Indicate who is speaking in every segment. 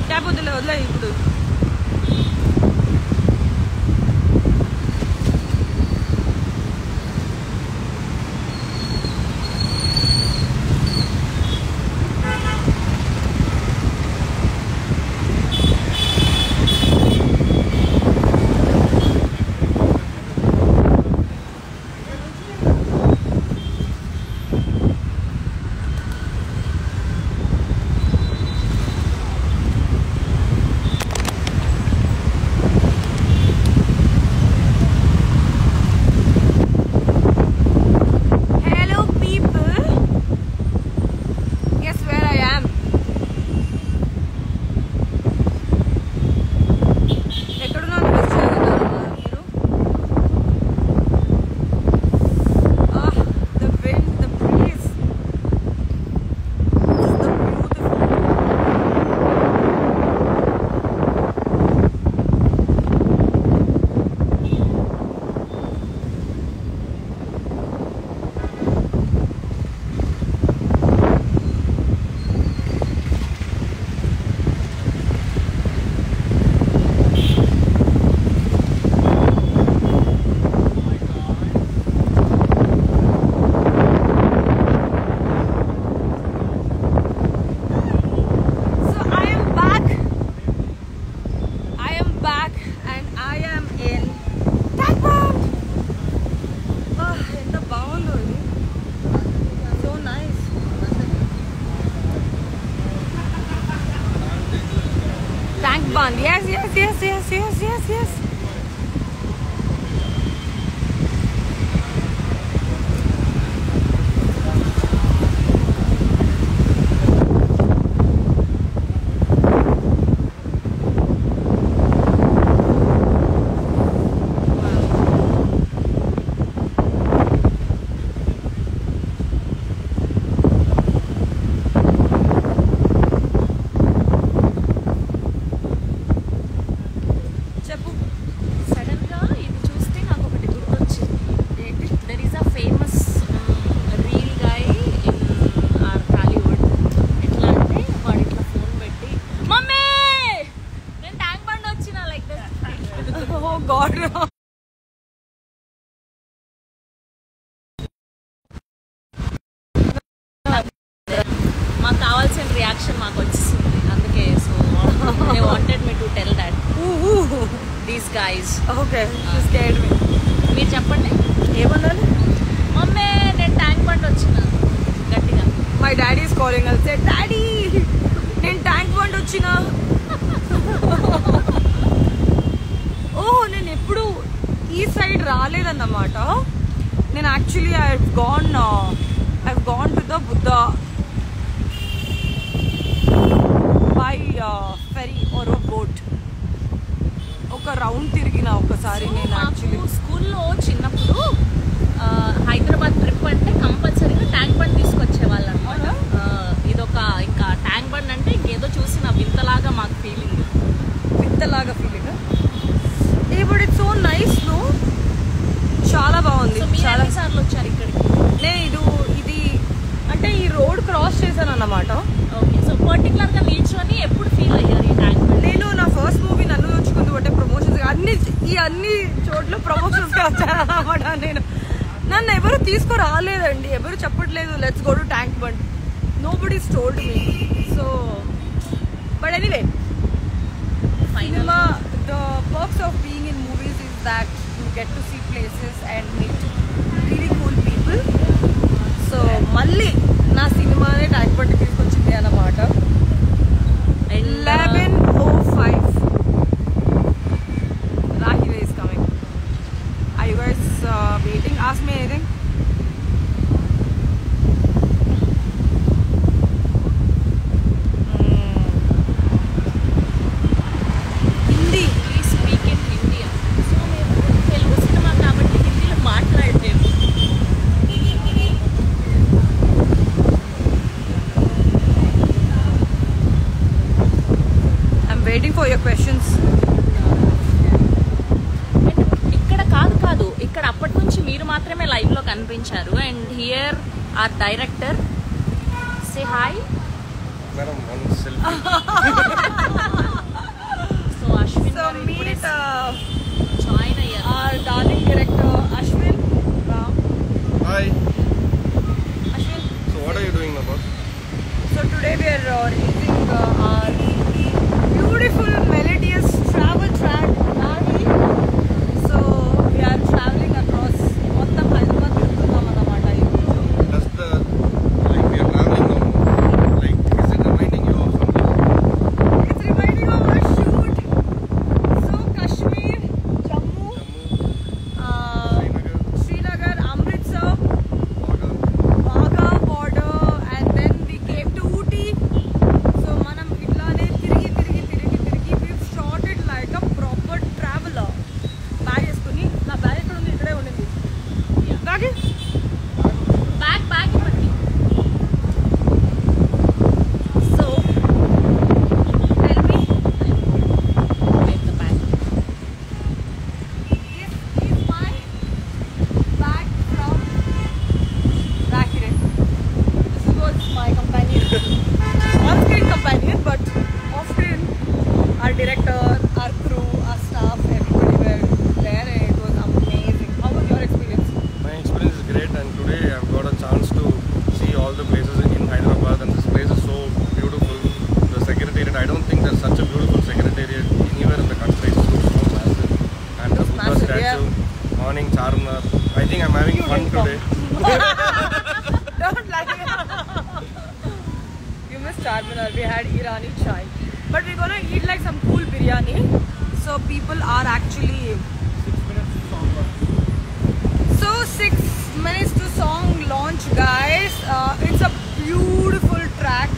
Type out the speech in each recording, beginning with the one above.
Speaker 1: Tap వదిలే ఇప్పుడు. Yes.
Speaker 2: మాకు కావాల్సిన రియాక్షన్ మాకు వచ్చింది అందుకే so they wanted me to tell that these guys
Speaker 1: okay you scared me
Speaker 2: మీరు చెప్పండి
Speaker 1: ఏమన్నాను
Speaker 2: మమ్మీ నేను ట్యాంక్ బండ్ వచ్చిన గట్టిగా
Speaker 1: my daddy is calling and said daddy నేను ట్యాంక్ బండ్ వచ్చిన ఓహ్ నేను ఎప్పుడు ఈ సైడ్ రాలేదన్నమాట నేను actually I've gone to the Buddha by ferry or a boat ఒక రౌండ్ తిరిగిన ఒకసారి నేను యాక్చువల్లీ
Speaker 2: స్కూల్లో చిన్నప్పుడు హైదరాబాద్ ట్రిప్ అంటే కంపల్సరీగా ట్యాంక్ బండ్ తీసుకొచ్చేవాళ్ళు అనమాట ఇదొక ఇంకా ట్యాంక్ బండ్ అంటే ఇంకేదో చూసిన వింతలాగా మాకు feeling
Speaker 1: but it's so nice no చాలా బాగుంది
Speaker 2: చాలా సార్లు వచ్చారు ఇక్కడికి
Speaker 1: నేను ఇది అంటే ఈ రోడ్ క్రాస్ చేశాను అన్నమాట
Speaker 2: ఓకే సో పర్టికులర్ గా నిల్చొని ఎప్పుడు ఫీల్ అయ్యారు ఈ ట్యాంక్
Speaker 1: నేను నా ఫస్ట్ మూవీ నన్ను వచ్చుకుంటూ అంటే ప్రమోషన్స్ అన్ని చోట్ల ప్రమోషన్స్ గా వచ్చాను అన్నమాట నేను నన్ను ఎవరు తీసుకురాలేదండి ఎవరు చెప్పట్లేదు let's go to tank bund nobody told me so but anyway cinema the perks of being in movies is that you get to see places and meet really cool people so malli na cinema ne tank band తీసుకొచ్చింది అన్నమాట 11:05 Rahil is coming are you guys waiting ask me anything waiting for your questions
Speaker 2: ఇక్కడ కాదు ఇక్కడ అప్పటి నుంచి మీరు మాత్రమే live లో కనిపించారు and here are director Say hi.
Speaker 3: Madam, one selfie.
Speaker 2: So Ashwin
Speaker 1: So
Speaker 2: garu
Speaker 1: meet
Speaker 2: join అయ్యారు.
Speaker 1: our darling director Ashwin.
Speaker 3: Hi.
Speaker 1: Ashwin.
Speaker 3: So what are you doing, Nabha?
Speaker 1: So today we are releasing our beautiful melodious travel track Nagi. So we are traveling across మొత్తం హైదరాబాద్ తిరుగుతున్నాం అన్నమాట ఈరోజు.
Speaker 3: Does the like we are traveling now? Like is it reminding you of something?
Speaker 1: It's reminding of our shoot. So Kashmir, Jammu, Srinagar, Amritsar, Wagah border, and then we came to Ooty. So manam itlane tirigi we've shot it like a proper traveler. Bag eskoni na bag ekkada undi ikkade undindi. Bag
Speaker 2: bag ఇవ్వండి.
Speaker 1: so tell me
Speaker 2: Wait the bag.
Speaker 1: this is my bag from Rakire. This was my companion, on-screen companion, but often our director, our crew, our staff, everybody were there and it was amazing. How was your experience?
Speaker 3: My experience is great, and today I've got a chance to see all the places in Hyderabad, and this place is so beautiful. The secretariat, I don't think there's such a beautiful secretariat anywhere in the country. It's so massive. And the Buddha
Speaker 1: massive,
Speaker 3: statue, morning Charminar. I think I'm having fun today.
Speaker 1: Don't lie. You missed Charminar. We had Irani chai, but we're gonna eat like some cool biryani. So people are actually. So 6 minutes to song launch, guys. It's a beautiful track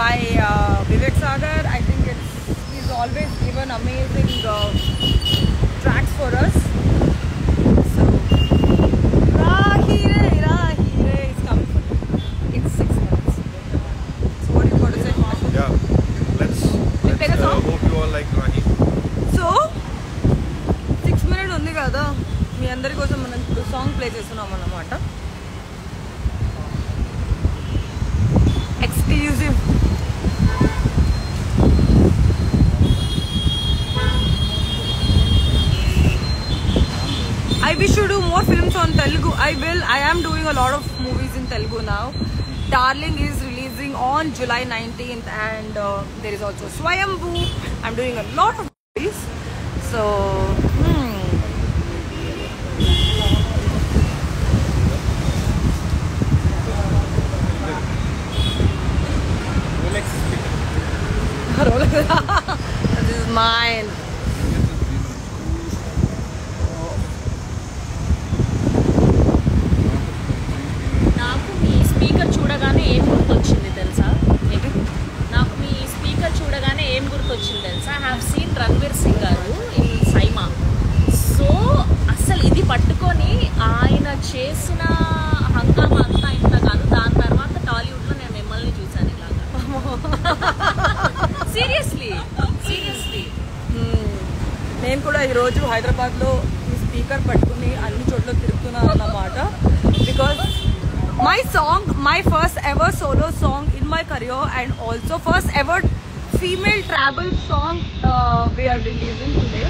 Speaker 1: by Vivek Sagar. I think he's always given amazing tracks for us. So Rahire is coming for you in 6 minutes. So what do you got to say?
Speaker 3: Yeah, let's
Speaker 1: take a song?
Speaker 3: hope you all like Rahi.
Speaker 1: So 6 minutes ఉంది కదా, మీ అందరి కోసం మనం song play చేస్తున్నాం అన్నమాట. Exclusive. I wish to do more films on Telugu. I am doing a lot of movies in Telugu now. Darling is releasing on July 19th, and there is also Swayambhu. I'm doing a lot of movies. So, this is mine.
Speaker 2: నాకు మీ speaker చూడగానే ఏం గుర్తొచ్చింది తెలుసా? నాకు మీ speaker చూడగానే ఏం గుర్తొచ్చింది తెలుసా? I have seen Ranveer Singh గారు ఇన్ సైమా. సో అసలు ఇది పట్టుకొని ఆయన చేసిన హంగామా అంతా ఇంత కాదు. దాని తర్వాత టాలీవుడ్లో నేను మిమ్మల్ని చూశాను ఇలాగా. సీరియస్లీ
Speaker 1: నేను కూడా ఈరోజు హైదరాబాద్లో ఈ స్పీకర్ పట్టుకుని అన్ని చోట్ల తిరుగుతున్నాను అన్నమాట. Because my song, my first ever solo song in my career, and also first ever female travel song we're releasing today.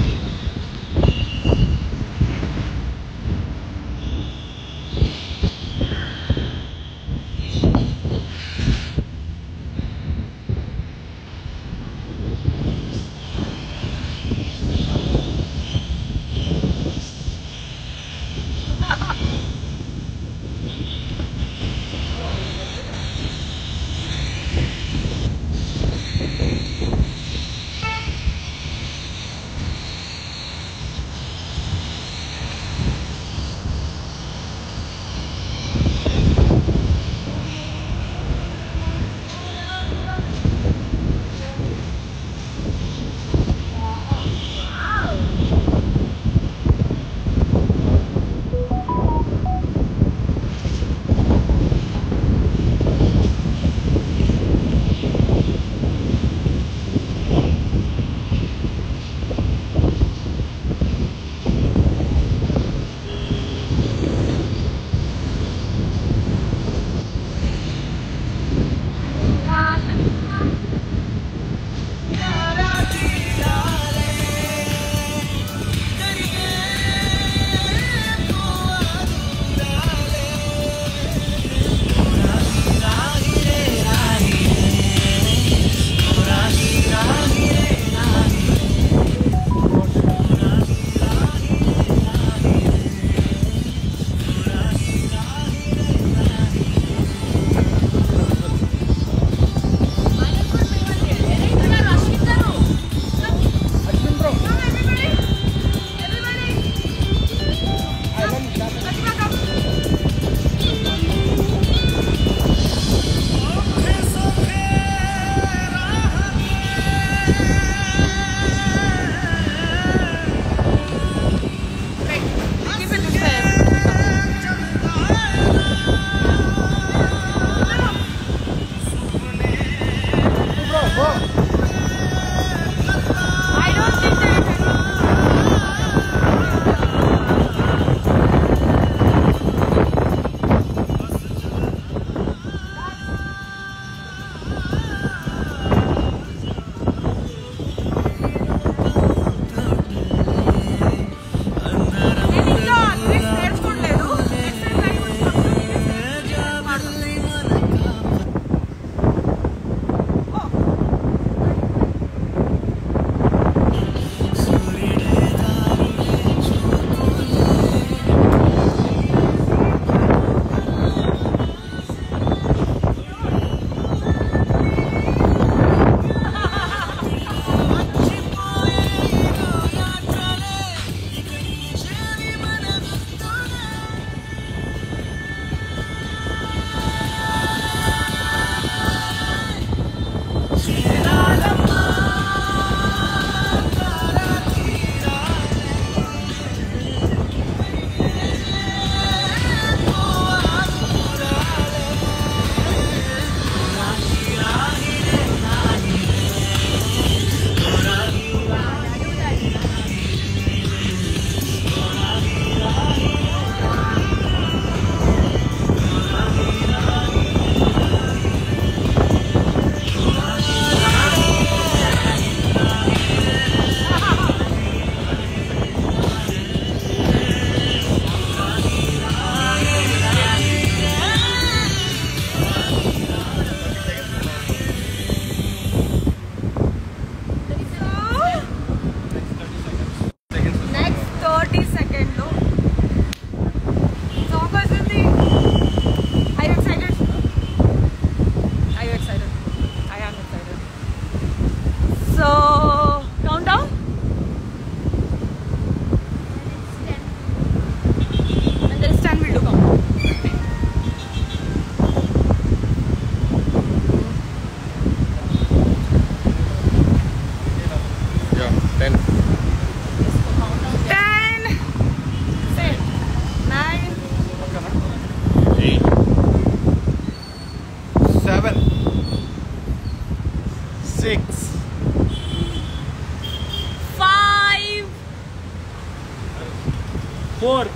Speaker 4: 4.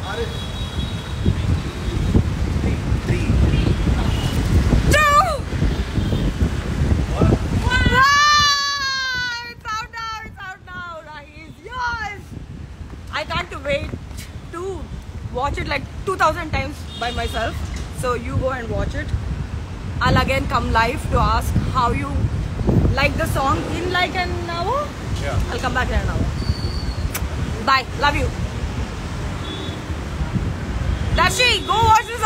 Speaker 1: I can't wait to watch it like 2,000 times by myself. So you go and watch it. I'll again come live to ask how you like the song in like an hour.
Speaker 3: Yeah.
Speaker 1: I'll come back in an hour. Bye. Love you. Dashi, go watch this